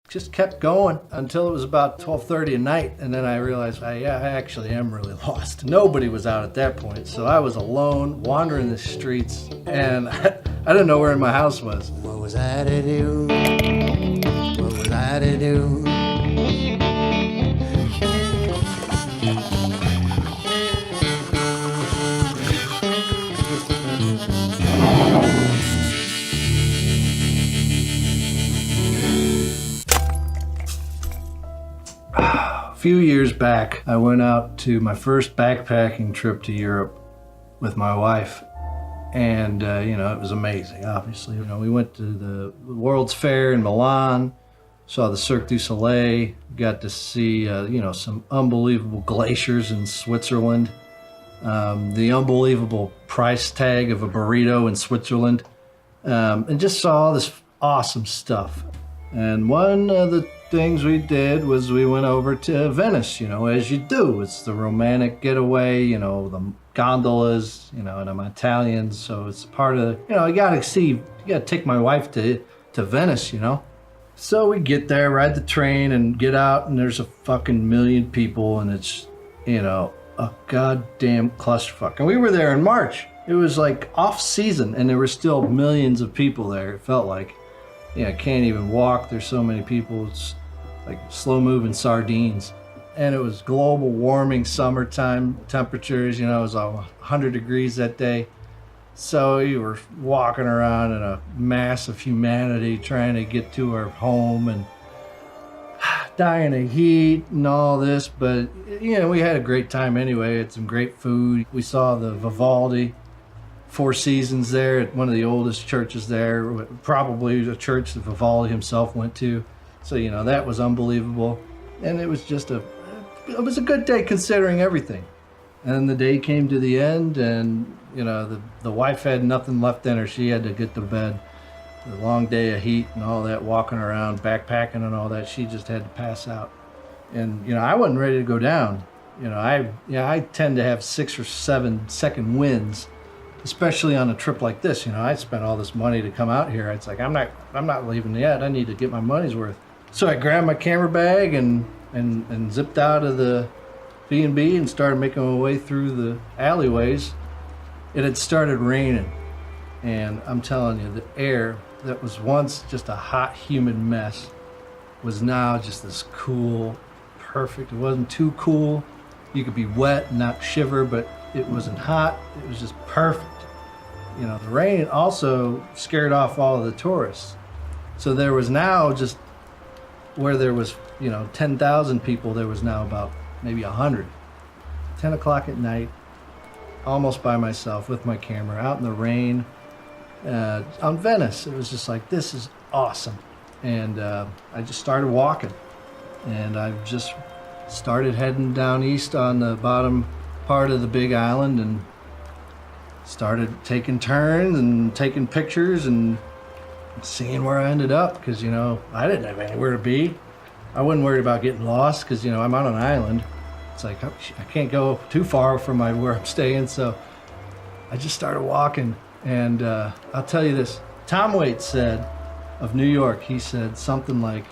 just kept going until it was about 12:30 at night, and then I realized, I actually am really lost. Nobody was out at that point, so I was alone, wandering the streets, and I didn't know where my house was. What was I to do? What was I to do? A few years back, I went out to my first backpacking trip to Europe with my wife. And, it was amazing, obviously. We went to the World's Fair in Milan, saw the Cirque du Soleil, got to see, some unbelievable glaciers in Switzerland, the unbelievable price tag of a burrito in Switzerland, and just saw all this awesome stuff. And one of the things we did was we went over to Venice, as you do. It's the romantic getaway, the gondolas, and I'm Italian, so it's part of, you gotta take my wife to Venice, So we get there, ride the train, and get out, and there's a fucking million people, and it's, a goddamn clusterfuck. And we were there in March. It was like off season, and there were still millions of people there, it felt like. I can't even walk. There's so many people. It's like slow-moving sardines. And it was global warming, summertime temperatures. It was 100 degrees that day. So we were walking around in a mass of humanity trying to get to our home and dying of heat and all this. But, we had a great time anyway. We had some great food. We saw the Vivaldi Four Seasons there at one of the oldest churches there, probably a church that Vivaldi himself went to. So, that was unbelievable. And it was just it was a good day considering everything. And the day came to the end, and, the wife had nothing left in her. She had to get to bed. The long day of heat and all that, walking around, backpacking and all that, she just had to pass out. And, I wasn't ready to go down. I tend to have 6 or 7 second winds, especially on a trip like this. I spent all this money to come out here. It's like, I'm not leaving yet. I need to get my money's worth. So I grabbed my camera bag and zipped out of the B&B and started making my way through the alleyways. It had started raining, and I'm telling you, the air that was once just a hot, humid mess was now just this cool, perfect. It wasn't too cool. You could be wet and not shiver, but it wasn't hot. It was just perfect. The rain also scared off all of the tourists. So there was now just, where there was, 10,000 people, there was now about maybe 100. 10 o'clock at night, almost by myself with my camera, out in the rain, on Venice. It was just like, this is awesome. And I just started walking. And I just started heading down east on the bottom part of the big island and started taking turns and taking pictures and seeing where I ended up, because I didn't have anywhere to be. I wasn't worried about getting lost because I'm on an island. It's like I can't go too far from where I'm staying, so I just started walking. And I'll tell you this, Tom Waits said of New York, he said something like,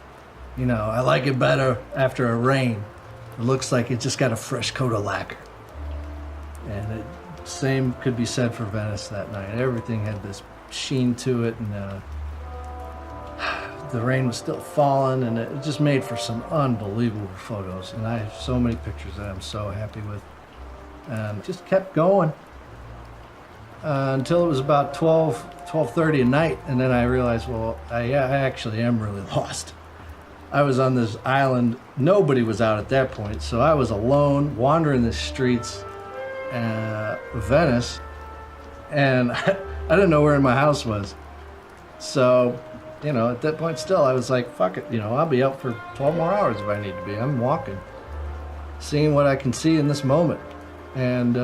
I like it better after a rain. It looks like it just got a fresh coat of lacquer. And same could be said for Venice that night. Everything had this sheen to it, and the rain was still falling, and it just made for some unbelievable photos. And I have so many pictures that I'm so happy with. And just kept going until it was about 12:30 at night, and then I realized, I actually am really lost. I was on this island. Nobody was out at that point, so I was alone, wandering the streets of Venice, and I didn't know where my house was. So, at that point still, I was like, fuck it, I'll be out for 12 more hours if I need to be. I'm walking, seeing what I can see in this moment. And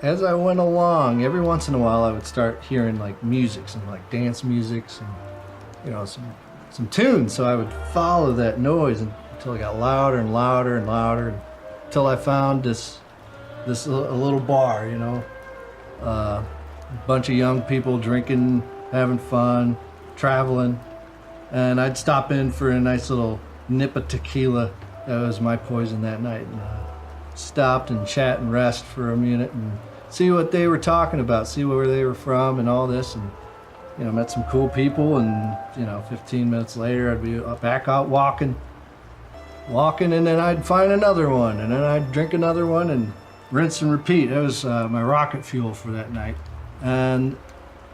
as I went along, every once in a while I would start hearing like music, some like dance musics and, some tunes. So I would follow that noise until it got louder and louder and louder, until I found a little bar, a bunch of young people drinking, having fun, traveling. And I'd stop in for a nice little nip of tequila. That was my poison that night. And, stopped and chat and rest for a minute and see what they were talking about, see where they were from and all this. And, you know, met some cool people. And, you know, 15 minutes later, I'd be back out walking, and then I'd find another one, and then I'd drink another one and rinse and repeat. That was my rocket fuel for that night. And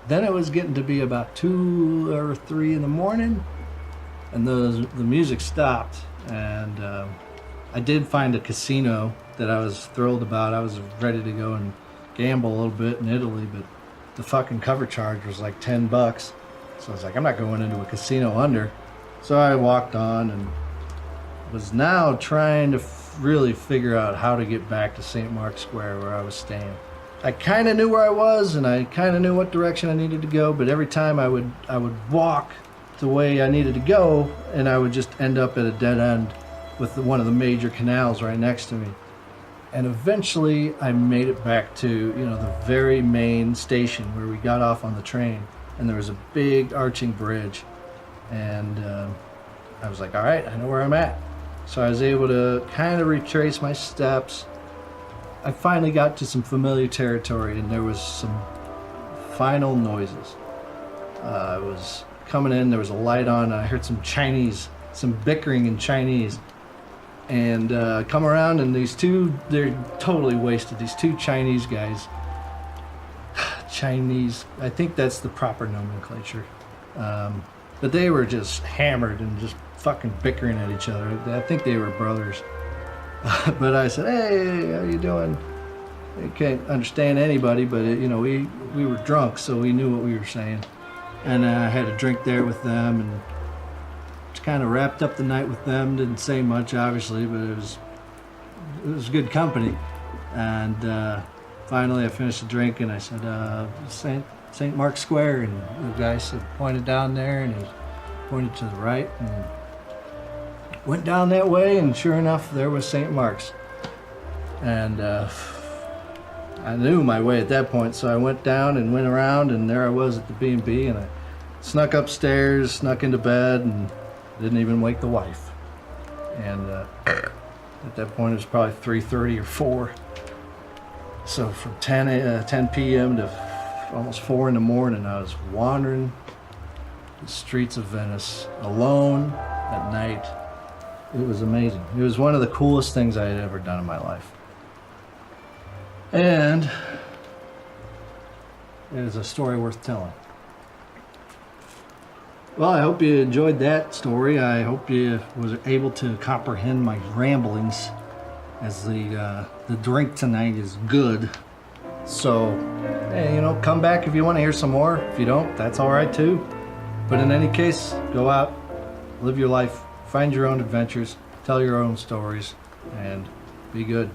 then it was getting to be about 2 or 3 in the morning, and the music stopped. And I did find a casino that I was thrilled about. I was ready to go and gamble a little bit in Italy, but the fucking cover charge was like $10. So I was like, I'm not going into a casino under. So I walked on and was now trying to really figure out how to get back to St. Mark's Square where I was staying. I kind of knew where I was, and I kind of knew what direction I needed to go, but every time I would walk the way I needed to go, and I would just end up at a dead end with one of the major canals right next to me. And eventually I made it back to, you know, the very main station where we got off on the train, and there was a big arching bridge. And I was like, all right, I know where I'm at. So I was able to kind of retrace my steps. I finally got to some familiar territory, and there was some final noises. I was coming in, there was a light on, and I heard some bickering in Chinese. And come around, and they're totally wasted. These two Chinese guys. Chinese, I think that's the proper nomenclature. But they were just hammered and just fucking bickering at each other. I think they were brothers. But I said, hey, how you doing? I can't understand anybody, but you know, we were drunk, so we knew what we were saying. And I had a drink there with them, and just kind of wrapped up the night with them. Didn't say much, obviously, but it was good company. And finally, I finished the drink, and I said, St. Mark's Square, and the guy pointed down there, and he pointed to the right, and went down that way, and sure enough, there was St. Mark's. And I knew my way at that point, so I went down and went around, and there I was at the B&B, and I snuck upstairs, snuck into bed, and didn't even wake the wife. And at that point, it was probably 3:30 or 4. So from 10 p.m. to almost 4 in the morning, I was wandering the streets of Venice alone at night. It was amazing. It was one of the coolest things I had ever done in my life. And it is a story worth telling. Well, I hope you enjoyed that story. I hope you was able to comprehend my ramblings, as the drink tonight is good. So, hey, you know, come back if you want to hear some more. If you don't, that's all right too. But in any case, go out, live your life, find your own adventures, tell your own stories, and be good.